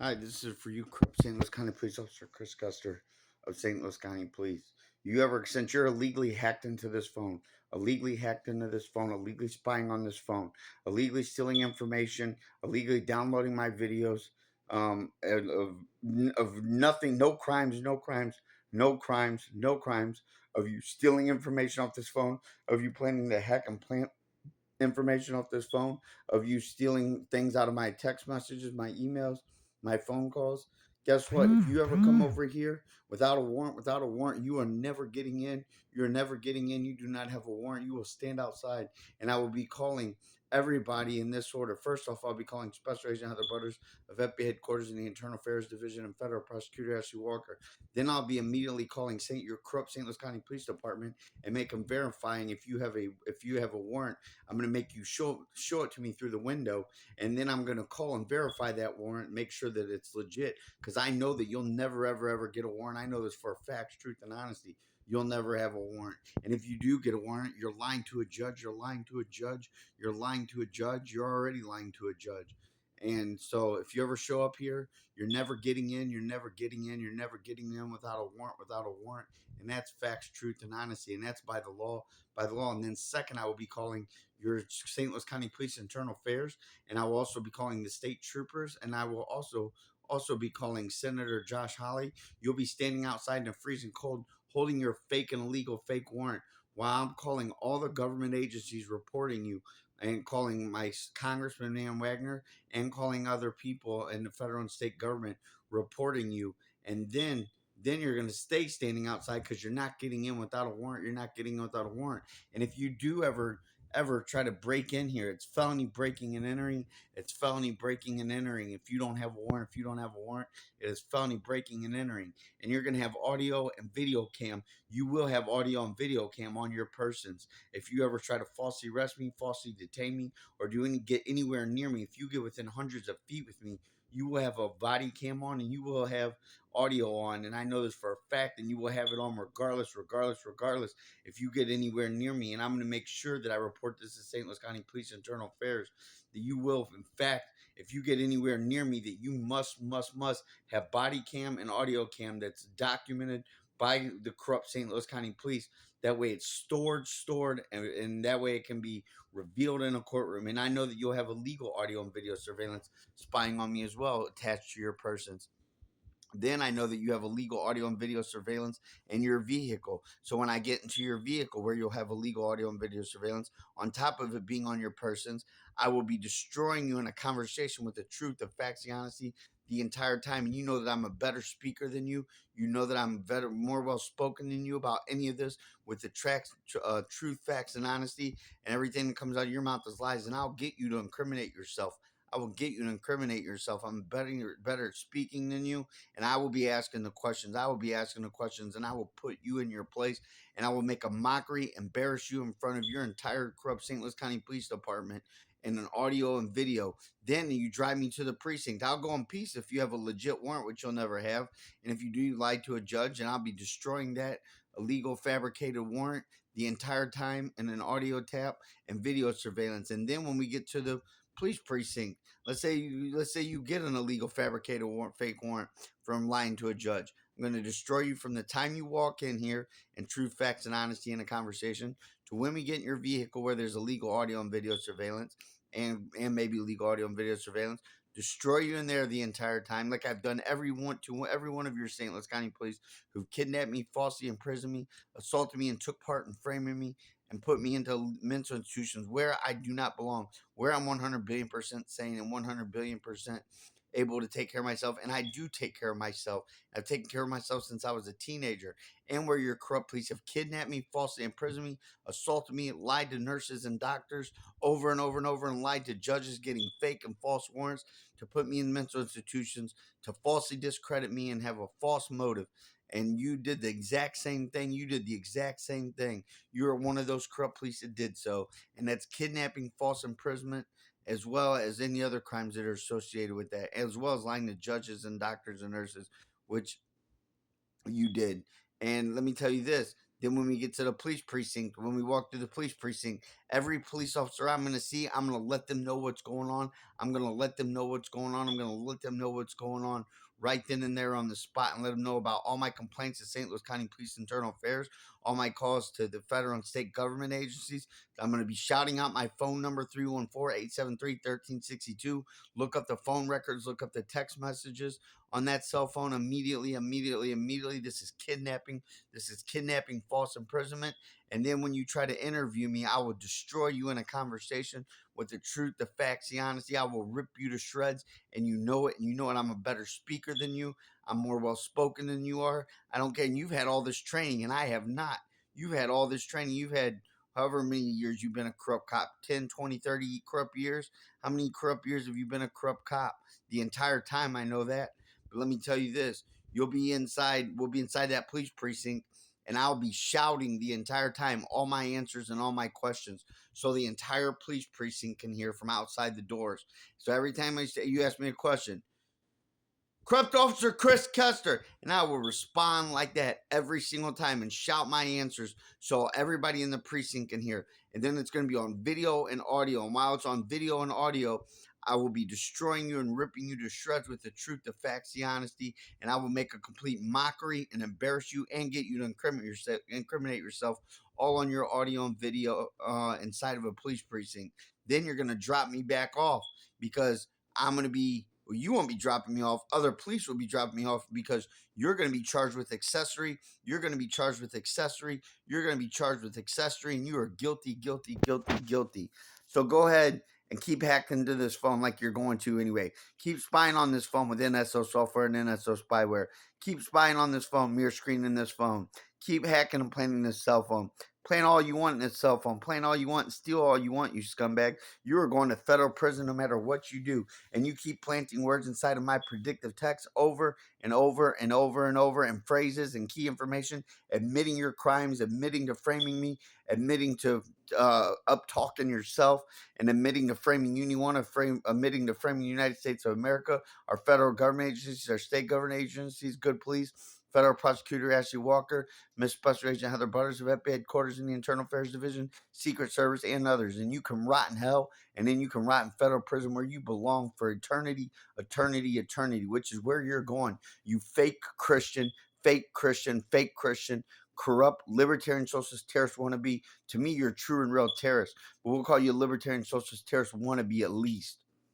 Hi, this is for you, St. Louis County Police Officer Chris Custer of St. Louis County Police. Since you're illegally hacked into this phone, illegally spying on this phone, illegally stealing information, illegally downloading my videos, and of nothing, no crimes, of you stealing information off this phone, of you planning to hack and plant information off this phone, of you stealing things out of my text messages, my emails, my phone calls. Guess what? If you ever come over here without a warrant, you are never getting in. You're never getting in. You do not have a warrant. You will stand outside, and I will be calling everybody in this order. First off, I'll be calling Special Agent Heather Butters of FBI Headquarters in the Internal Affairs Division and Federal Prosecutor Ashley Walker. Then I'll be immediately calling your corrupt St. Louis County Police Department and make them verifying if you have a warrant. I'm going to make you show it to me through the window, and then I'm going to call and verify that warrant, make sure that it's legit, because I know that you'll never ever get a warrant. I know this for a fact, truth, and honesty. You'll never have a warrant, and if you do get a warrant, you're lying to a judge. You're lying to a judge. You're lying to a judge. You're already lying to a judge. And so, if you ever show up here, you're never getting in. You're never getting in. You're never getting in without a warrant. Without a warrant, and that's facts, truth, and honesty, and that's by the law. By the law. And then second, I will be calling your St. Louis County Police Internal Affairs, and I will also be calling the state troopers, and I will also be calling Senator Josh Hawley. You'll be standing outside in the freezing cold, holding your fake and illegal fake warrant, while I'm calling all the government agencies reporting you, and calling my Congressman Nan Wagner, and calling other people in the federal and state government reporting you, and then you're going to stay standing outside because you're not getting in without a warrant. You're not getting in without a warrant. And if you do ever try to break in here, it's felony breaking and entering. It's felony breaking and entering. If you don't have a warrant, it is felony breaking and entering. And you're going to have audio and video cam. You will have audio and video cam on your persons. If you ever try to falsely arrest me, falsely detain me, or get anywhere near me, if you get within hundreds of feet with me, you will have a body cam on, and you will have audio on, and I know this for a fact, and you will have it on regardless if you get anywhere near me. And I'm going to make sure that I report this to St. Louis County Police Internal Affairs, that you will, in fact, if you get anywhere near me, that you must have body cam and audio cam that's documented by the corrupt St. Louis County Police. That way it's stored, and that way it can be revealed in a courtroom. And I know that you'll have illegal audio and video surveillance spying on me as well attached to your persons. Then I know that you have illegal audio and video surveillance in your vehicle. So when I get into your vehicle where you'll have illegal audio and video surveillance, on top of it being on your persons, I will be destroying you in a conversation with the truth, the facts, the honesty the entire time. And you know that I'm a better speaker than you. You know that I'm better, more well spoken than you about any of this with the truth, facts, and honesty. And everything that comes out of your mouth is lies. And I'll get you to incriminate yourself. I will get you to incriminate yourself. I'm better at speaking than you, and I will be asking the questions. And I will put you in your place, and I will make a mockery, embarrass you in front of your entire corrupt St. Louis County Police Department in an audio and video. Then you drive me to the precinct. I'll go in peace if you have a legit warrant, which you'll never have. And if you do, you lie to a judge, and I'll be destroying that illegal fabricated warrant the entire time in an audio tap and video surveillance. And then when we get to the police precinct, let's say you get an illegal fabricated warrant, fake warrant from lying to a judge. I'm going to destroy you from the time you walk in here and true facts and honesty in a conversation to when we get in your vehicle where there's illegal audio and video surveillance and maybe legal audio and video surveillance. Destroy you in there the entire time, like I've done every one of your St. Louis County police who've kidnapped me, falsely imprisoned me, assaulted me, and took part in framing me and put me into mental institutions where I do not belong, where I'm 100 billion% sane and 100 billion% able to take care of myself. And I do take care of myself. I've taken care of myself since I was a teenager. And where your corrupt police have kidnapped me, falsely imprisoned me, assaulted me, lied to nurses and doctors over and over and over, and lied to judges getting fake and false warrants to put me in mental institutions, to falsely discredit me and have a false motive. And you did the exact same thing. You are one of those corrupt police that did so. And that's kidnapping, false imprisonment, as well as any other crimes that are associated with that, as well as lying to judges and doctors and nurses, which you did. And let me tell you this, Then when we get to the police precinct, when we walk through the police precinct, every police officer I'm going to see, I'm going to let them know what's going on. I'm going to let them know what's going on. I'm going to let them know what's going on right then and there on the spot, and let them know about all my complaints to St. Louis County Police Internal Affairs, all my calls to the federal and state government agencies. I'm going to be shouting out my phone number, 314-873-1362. Look up the phone records, look up the text messages on that cell phone immediately. This is kidnapping. This is kidnapping, false imprisonment. And then when you try to interview me, I will destroy you in a conversation with the truth, the facts, the honesty. I will rip you to shreds, and you know it. And you know it. I'm a better speaker than you. I'm more well spoken than you are. I don't care. And you've had all this training, and I have not. You've had all this training. You've had however many years you've been a corrupt cop, 10, 20, 30 corrupt years. How many corrupt years have you been a corrupt cop? The entire time, I know that. But let me tell you this. We'll be inside that police precinct, and I'll be shouting the entire time all my answers and all my questions, so the entire police precinct can hear from outside the doors. So every time you ask me a question, corrupt officer Chris Kester, and I will respond like that every single time and shout my answers so everybody in the precinct can hear. And then it's going to be on video and audio. And while it's on video and audio, I will be destroying you and ripping you to shreds with the truth, the facts, the honesty, and I will make a complete mockery and embarrass you and get you to incriminate yourself all on your audio and video inside of a police precinct. Then you're going to drop me back off, because I'm going to be, well, you won't be dropping me off. Other police will be dropping me off, because you're going to be charged with accessory. You're going to be charged with accessory. You're going to be charged with accessory, and you are guilty. So go ahead and keep hacking into this phone like you're going to anyway. Keep spying on this phone with NSO software and NSO spyware. Keep spying on this phone, mirror screening this phone. Keep hacking and planning this cell phone. Plan all you want in this cell phone. Plan all you want and steal all you want, you scumbag. You are going to federal prison no matter what you do. And you keep planting words inside of my predictive text over and over and phrases and key information, admitting your crimes, admitting to framing me, admitting to up talking yourself, and admitting to framing you. You want to frame, admitting to framing the United States of America, our federal government agencies, our state government agencies, good police, Federal Prosecutor Ashley Walker, Miss Special Agent Heather Butters of FBI Headquarters in the Internal Affairs Division, Secret Service, and others. And you can rot in hell, and then you can rot in federal prison where you belong for eternity, which is where you're going. You fake Christian, corrupt libertarian socialist terrorist wannabe. To me, you're a true and real terrorist, but we'll call you a libertarian socialist terrorist wannabe at least.